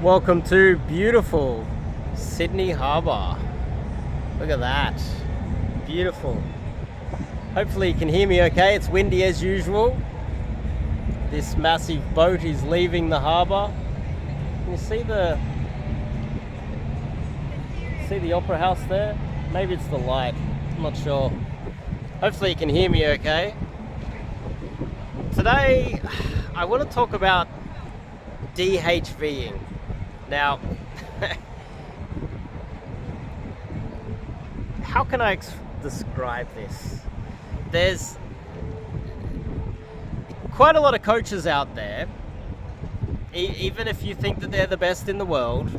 Welcome to beautiful Sydney Harbour. Look at that. Beautiful. Hopefully you can hear me okay. It's windy as usual. This massive boat is leaving the harbour. Can you see the Opera House there? Maybe it's the light. I'm not sure. Hopefully you can hear me okay. Today I want to talk about DHVing. Now, how can I describe this? There's quite a lot of coaches out there, even if you think that they're the best in the world,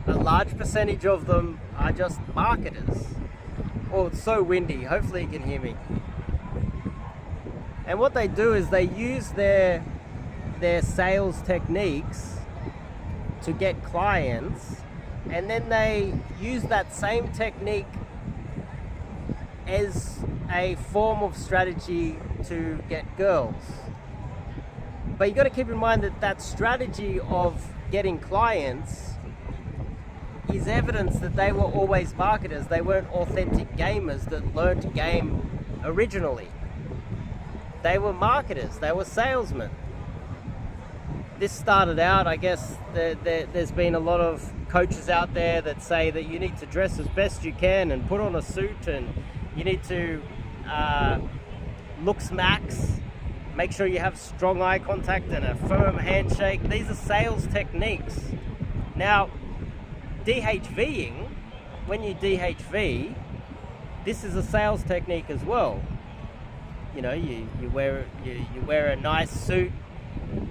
a large percentage of them are just marketers. Oh, it's so windy. Hopefully you can hear me. And what they do is they use their sales techniques to get clients, and then they use that same technique as a form of strategy to get girls. But you got to keep in mind that strategy of getting clients is evidence that they were always marketers. They weren't authentic gamers that learned to game originally. They were marketers. They were salesmen. This started out, I guess, there's been a lot of coaches out there that say that you need to dress as best you can and put on a suit, and you need to looks max, make sure you have strong eye contact and a firm handshake. These are sales techniques. Now, DHVing, when you DHV, this is a sales technique as well. You know, you wear a nice suit.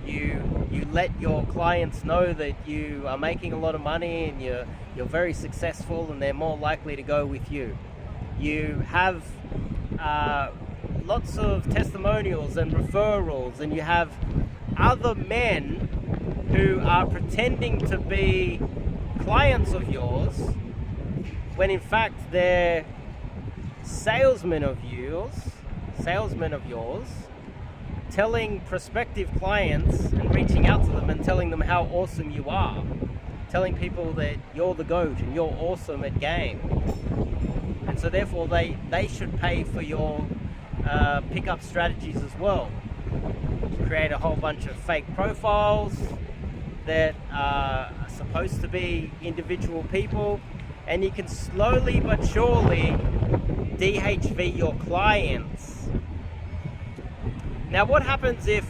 You let your clients know that you are making a lot of money and you're very successful, and they're more likely to go with you. You have lots of testimonials and referrals, and you have other men who are pretending to be clients of yours when in fact they're salesmen of yours, telling prospective clients and reaching out to them and telling them how awesome you are, telling people that you're the GOAT and you're awesome at game. And so therefore they should pay for your pickup strategies as well. Create a whole bunch of fake profiles that are supposed to be individual people, and you can slowly but surely DHV your clients. Now, what happens if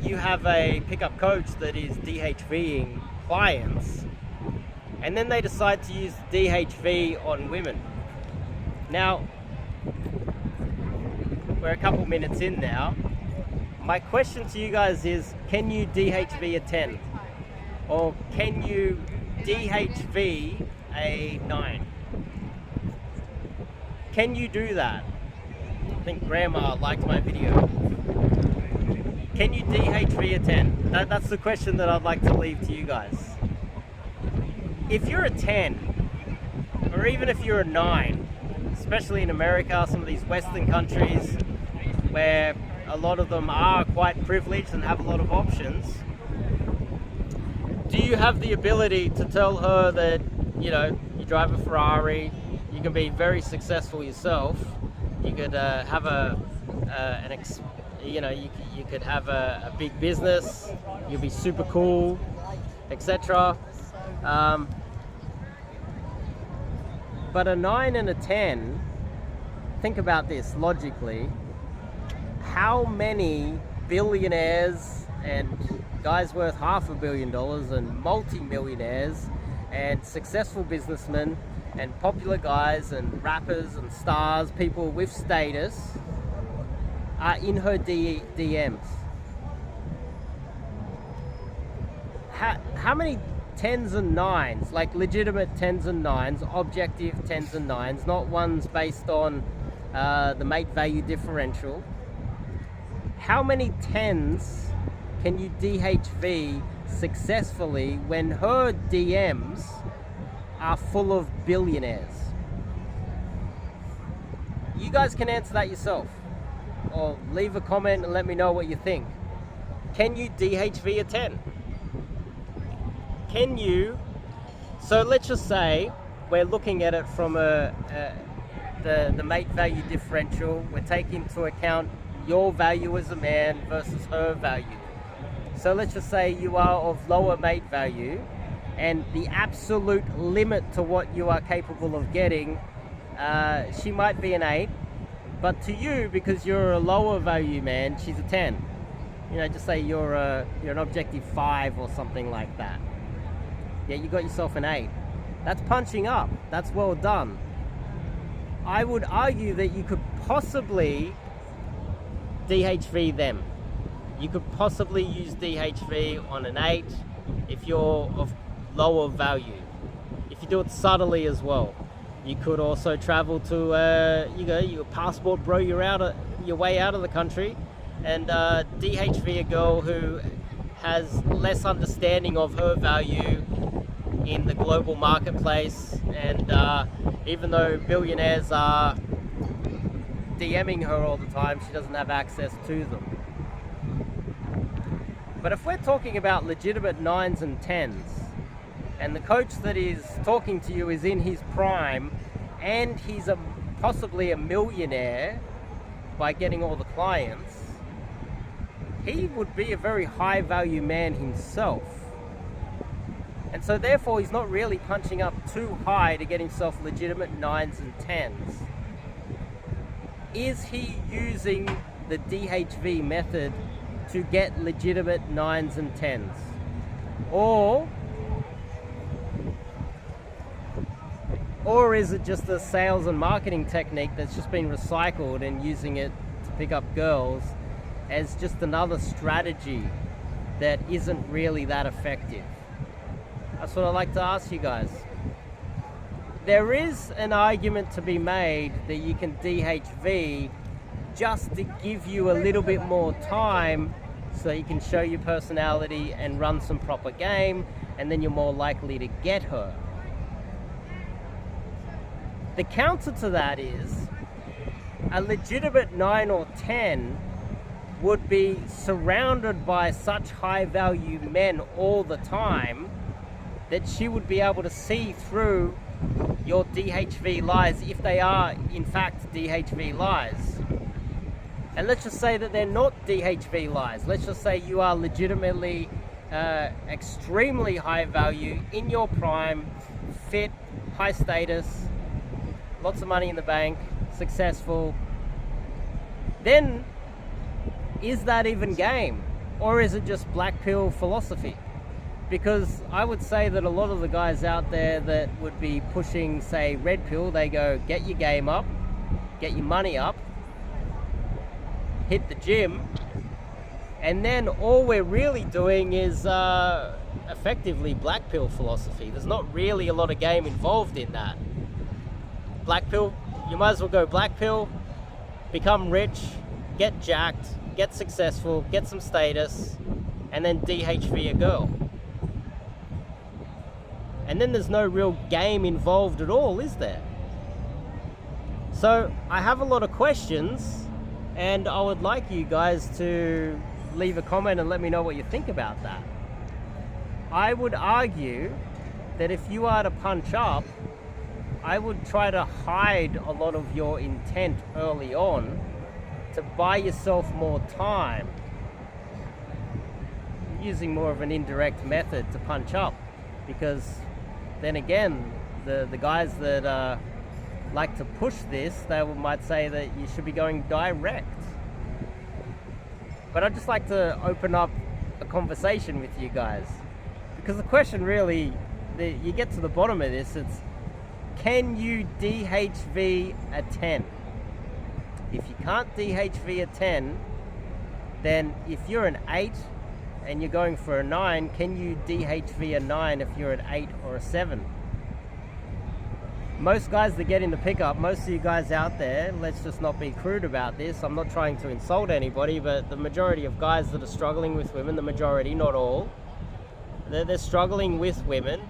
you have a pickup coach that is DHVing clients, and then they decide to use DHV on women? Now, we're a couple minutes in now. My question to you guys is, can you DHV a 10? Or can you DHV a 9? Can you do that? I think Grandma liked my video. Can you DHV a 10? That's the question that I'd like to leave to you guys. If you're a 10, or even if you're a 9, especially in America, some of these Western countries where a lot of them are quite privileged and have a lot of options, do you have the ability to tell her that, you know, you drive a Ferrari, you can be very successful yourself, you could have you could have a big business, you'll be super cool, etc. But a 9 and a 10, think about this logically. How many billionaires and guys worth $500 million and multi-millionaires and successful businessmen and popular guys and rappers and stars, people with status, are in her DMs? How many 10s and 9s, like legitimate 10s and 9s, objective 10s and 9s, not ones based on the mate value differential? How many 10s can you DHV successfully when her DMs are full of billionaires? You guys can answer that yourself, or leave a comment and let me know what you think. Can you DHV a 10? can you, so let's just say we're looking at it from the mate value differential. We're taking into account your value as a man versus her value. So let's just say you are of lower mate value, and the absolute limit to what you are capable of getting, she might be an 8, but to you, because you're a lower value man, she's a 10. You know, just say you're an objective 5 or something like that. Yeah, you got yourself an 8. That's punching up. That's well done. I would argue that you could possibly DHV them. You could possibly use DHV on an 8 if you're of lower value. If you do it subtly as well. You could also travel to, your passport bro your way out of the country, and DHV a girl who has less understanding of her value in the global marketplace, and even though billionaires are DMing her all the time, she doesn't have access to them. But if we're talking about legitimate 9s and 10s, and the coach that is talking to you is in his prime, and he's possibly a millionaire by getting all the clients, he would be a very high value man himself. And so therefore he's not really punching up too high to get himself legitimate 9s and 10s. Is he using the DHV method to get legitimate 9s and 10s? Or is it just a sales and marketing technique that's just been recycled and using it to pick up girls as just another strategy that isn't really that effective? That's what I'd like to ask you guys. There is an argument to be made that you can DHV just to give you a little bit more time so you can show your personality and run some proper game, and then you're more likely to get her. The counter to that is a legitimate 9 or 10 would be surrounded by such high value men all the time that she would be able to see through your DHV lies, if they are in fact DHV lies. And let's just say that they're not DHV lies. Let's just say you are legitimately extremely high value, in your prime, fit, high status, lots of money in the bank, successful. Then is that even game? Or is it just black pill philosophy? Because I would say that a lot of the guys out there that would be pushing, say, red pill, they go, get your game up, get your money up, hit the gym, and then all we're really doing is effectively black pill philosophy. There's not really a lot of game involved in that. Black pill, you might as well go black pill, become rich, get jacked, get successful, get some status, and then DHV a girl. And then there's no real game involved at all, is there? So I have a lot of questions, and I would like you guys to leave a comment and let me know what you think about that. I would argue that if you are to punch up, I would try to hide a lot of your intent early on to buy yourself more time, using more of an indirect method to punch up, because then again, the guys that like to push this, they might say that you should be going direct. But I'd just like to open up a conversation with you guys, because the question really, you get to the bottom of this, it's, can you DHV a 10? If you can't DHV a 10, then if you're an 8 and you're going for a 9, can you DHV a 9 if you're an 8 or a 7? Most guys that get into pickup, most of you guys out there, let's just not be crude about this, I'm not trying to insult anybody, but the majority of guys that are struggling with women, the majority, not all, they're struggling with women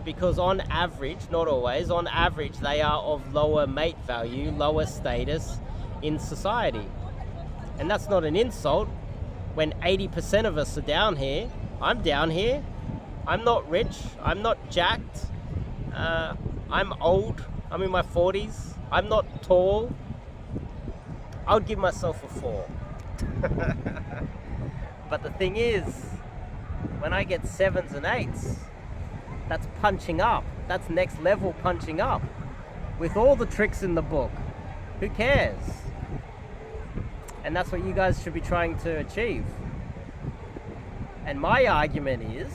because on average, not always, on average they are of lower mate value, lower status in society. And that's not an insult when 80% of us are down here. I'm down here. I'm not rich. I'm not jacked. I'm old. I'm in my 40s. I'm not tall. I would give myself a 4. But the thing is, when I get 7s and 8s, that's punching up. That's next level punching up. With all the tricks in the book. Who cares? And that's what you guys should be trying to achieve. And my argument is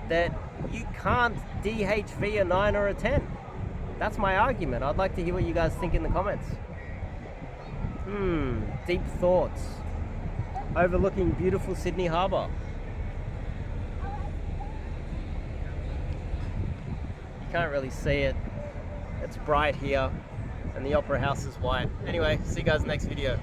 that you can't DHV a 9 or a 10. That's my argument. I'd like to hear what you guys think in the comments. Deep thoughts. Overlooking beautiful Sydney Harbour. You can't really see it. It's bright here, and the Opera House is white. Anyway, see you guys next video.